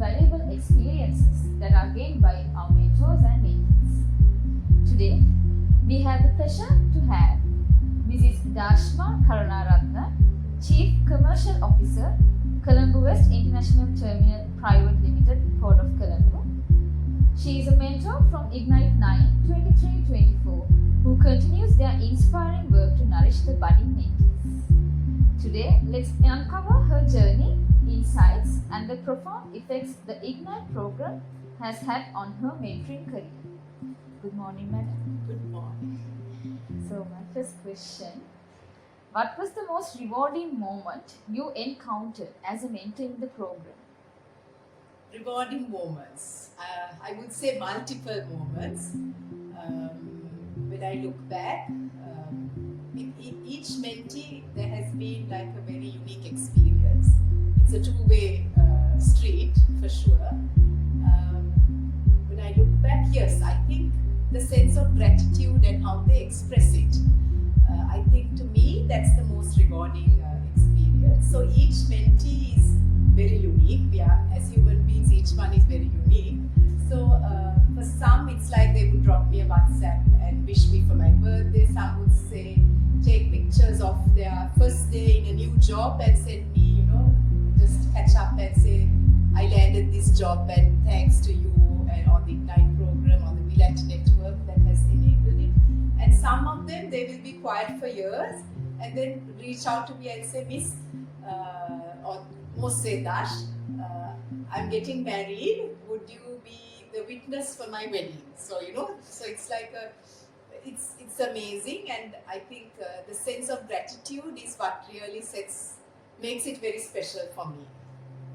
valuable experiences that are gained by our mentors and mentees. Today, we have the pleasure to have Mrs. Dhashma Karunaratne, Chief Commercial Officer, Colombo West International Terminal Private Limited, Port of Colombo. She is a mentor from Ignite 9 23-24 who continues their inspiring work to nourish the budding mentees. Today, let's uncover her journey, insights, and the profound effects the Ignite program has had on her mentoring career. Good morning, madam. Good morning. So, my first question: what was the most rewarding moment you encountered as a mentor in the program? Rewarding moments. I would say multiple moments. When I look back, with each mentee, there has been like a very unique experience. It's a two-way street for sure. When I look back, yes, I think the sense of gratitude and how they express it. I think to me, that's the most rewarding experience. So each mentee is very unique. We are, as human beings, each one is very unique. So for some, it's like they would drop me a WhatsApp and wish me for my birthday. Some would say, take pictures of their first day in a new job and send me, just catch up and say, I landed this job and thanks to you and on the Ignite program, on the WiLAT network that has enabled it. And some of them, they will be quiet for years and then reach out to me and say, Miss, or most say, Dash, I'm getting married. Would you be the witness for my wedding? So, so it's like it's amazing. And I think the sense of gratitude is what really makes it very special for me.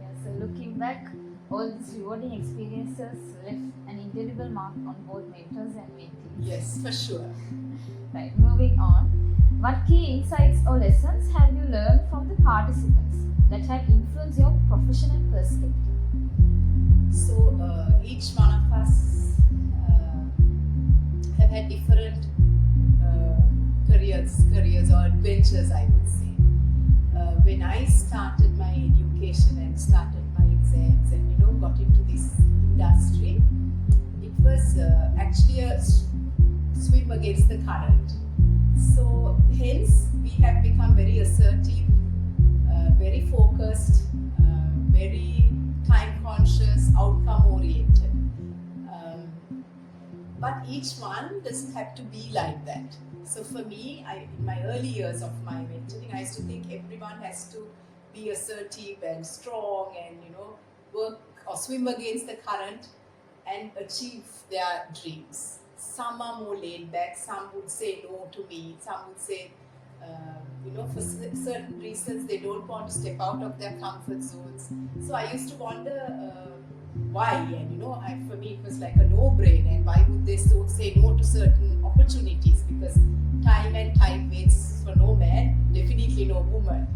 Yeah, so looking back, all these rewarding experiences left an indelible mark on both mentors and mentees. Yes, for sure. Right, moving on. What key insights or lessons have you learned from the participants that have influenced your professional perspective? So each one of us have had different careers or adventures, I would say. When I started my education and started my exams and got into this industry, it was actually a swim against the current. So hence we have become very assertive, very focused, very time conscious, outcome oriented. But each one doesn't have to be like that. So for me, in my early years of my mentoring, I used to think everyone has to be assertive and strong and work or swim against the current and achieve their dreams. Some are more laid back, some would say no to me, some would say, for certain reasons they don't want to step out of their comfort zones. So I used to wonder why, and for me it was like a no-brainer, and why would they say no to certain opportunities? Because time and tide waits for no man, definitely no woman.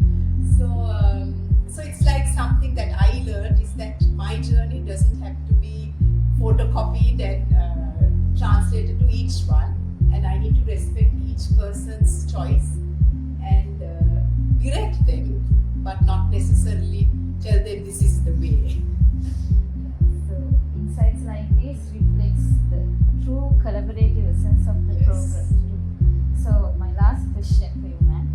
So it's like something that I learned is that my journey doesn't have to be photocopied and translated to each one, and I need to respect each person's choice and direct them, but not necessarily tell them this is the way. So insights like this reflects the true collaborative essence of the program too. So my last question for you, ma'am: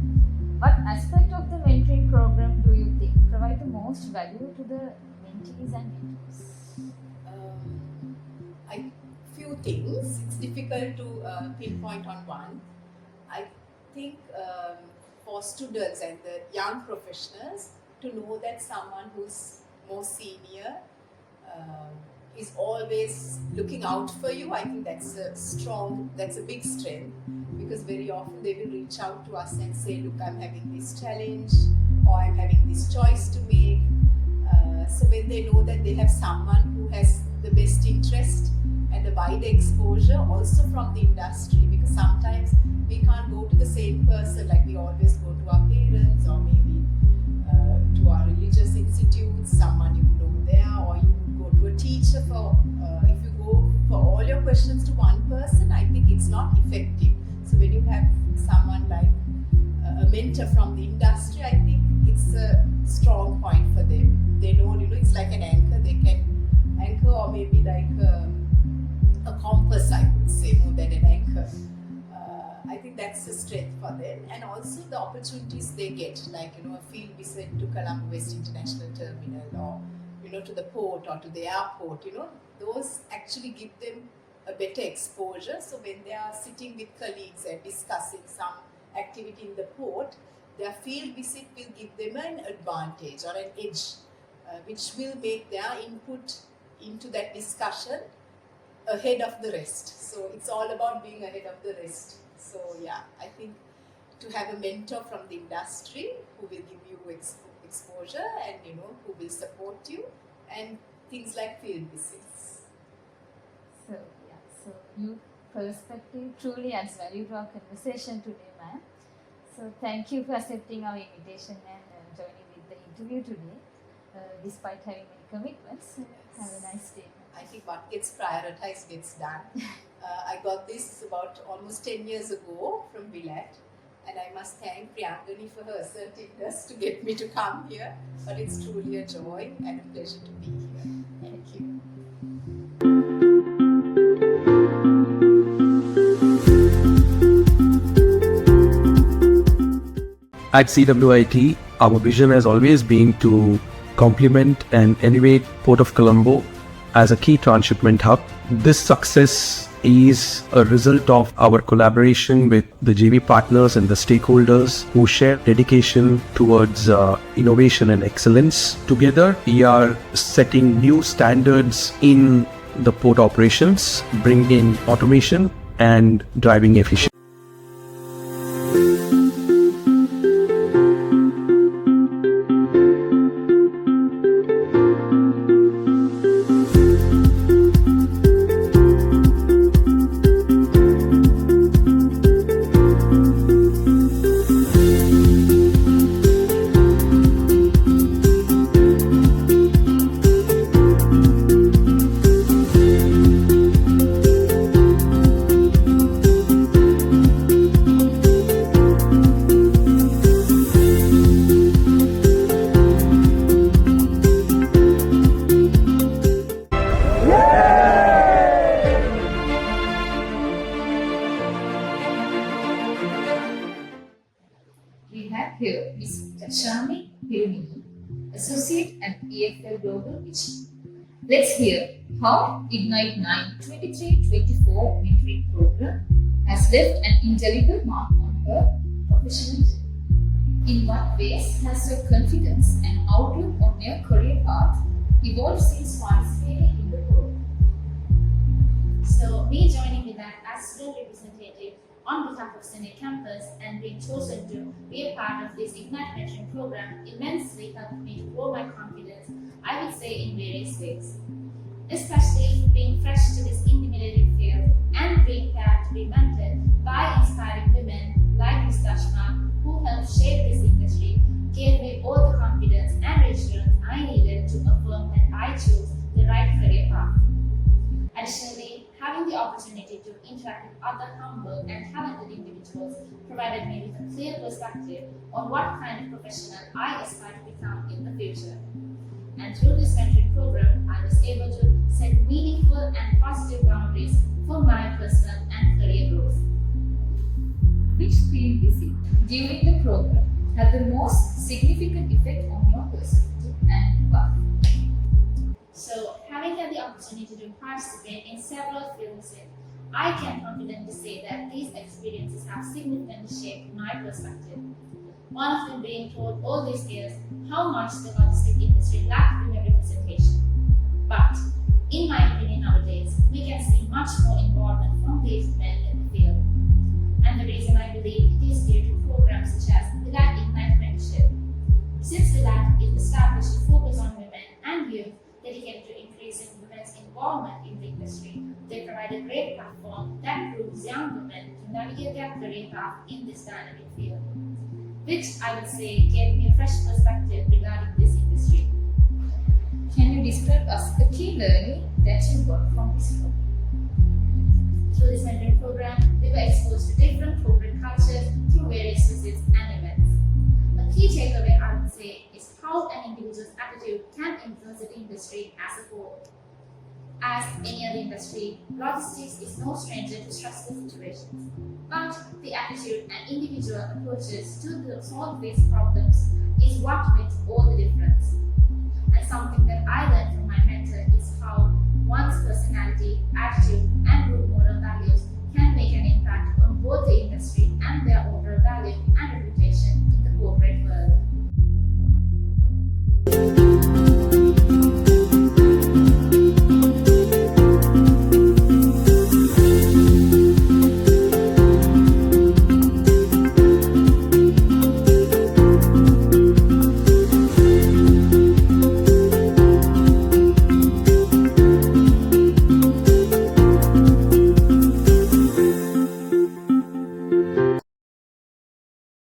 what aspect of the mentoring program do you think provide the most value to the mentees and mentors? Few things. It's difficult to pinpoint on one. I think for students and the young professionals to know that someone who's more senior is always looking out for you. I think that's a big strength, because very often they will reach out to us and say, look, I'm having this challenge or I'm having this choice to make. So when they know that they have someone who has the best interest and a wide exposure also from the industry, because sometimes we can't go to the same person, like we always go to our parents or maybe to our religious institutes, someone you know there, or you go to a teacher for, if you go for all your questions to one person, I think it's not effective. So when you have someone like a mentor from the industry, I think it's a strong point for them. They know, it's like an anchor, they can or maybe like a compass, I would say, more than an anchor. I think that's a strength for them, and also the opportunities they get, like a field visit to Colombo West International Terminal, or to the port or to the airport. Those actually give them a better exposure. So when they are sitting with colleagues and discussing some activity in the port, their field visit will give them an advantage or an edge, which will make their input into that discussion ahead of the rest. So it's all about being ahead of the rest. So yeah, I think to have a mentor from the industry who will give you exposure and who will support you, and things like field visits. So yeah, so your perspective truly adds value to our conversation today, ma'am. So thank you for accepting our invitation and joining with the interview today, despite having many commitments. Yes. Have a nice day. I think what gets prioritized gets done. I got this about almost 10 years ago from WiLAT, and I must thank Priyangani for her assertiveness to get me to come here. But it's truly a joy and a pleasure to be here. Thank you. At CWIT, our vision has always been to complement and elevate Port of Colombo as a key transshipment hub. This success is a result of our collaboration with the JV partners and the stakeholders who share dedication towards innovation and excellence. Together, we are setting new standards in the port operations, bringing automation and driving efficiency. We have here Ms. Jashanee Hiruminee, Associate at EFL Global. Let's hear how Ignite 9-23-24 mentoring program has left an indelible mark on her professional journey. In what ways has her confidence and outlook on her career path evolved since participating in the program? So, me joining with that as student representative on behalf of CINEC Campus and being chosen to be a part of this Ignite mentoring program immensely helped me to grow my confidence, I would say, in various ways. Especially being fresh to this intimidating field and being prepared to be mentored by inspiring women like Ms. Dhashma, who helped shape this industry, gave me all the confidence and reassurance I needed to affirm that I chose the right career path. Additionally, having the opportunity to interact with other humble and talented individuals provided me with a clear perspective on what kind of professional I aspire to become in the future. And through this mentoring program, I was able to set meaningful and positive boundaries for my personal and career growth. Which field visit during the program had the most significant effect on your perspective and why? So, having had the opportunity to participate in several field visits, I can confidently say that these experiences have significantly shaped my perspective. One of them being told all these years how much the logistic industry lacked women representation. But, in my opinion nowadays, we can see much more involvement from these men in the field. And the reason I believe it is due to programs such as WiLAT Ignite mentorship. Since WiLAT is established to focus on women and youth dedicated to increasing women's involvement in the industry, they provide a great platform that proves young women to navigate their career path in this dynamic field, which I would say gave me a fresh perspective regarding this industry. Can you describe us the key learning that you got from this program? Through this mentoring program, we were exposed to different corporate cultures through various visits and events. A key takeaway I would say is how an individual's attitude can influence the industry as a whole. As any other industry, logistics is no stranger to stressful situations. But the attitude and individual approaches to solve these problems is what makes all the difference.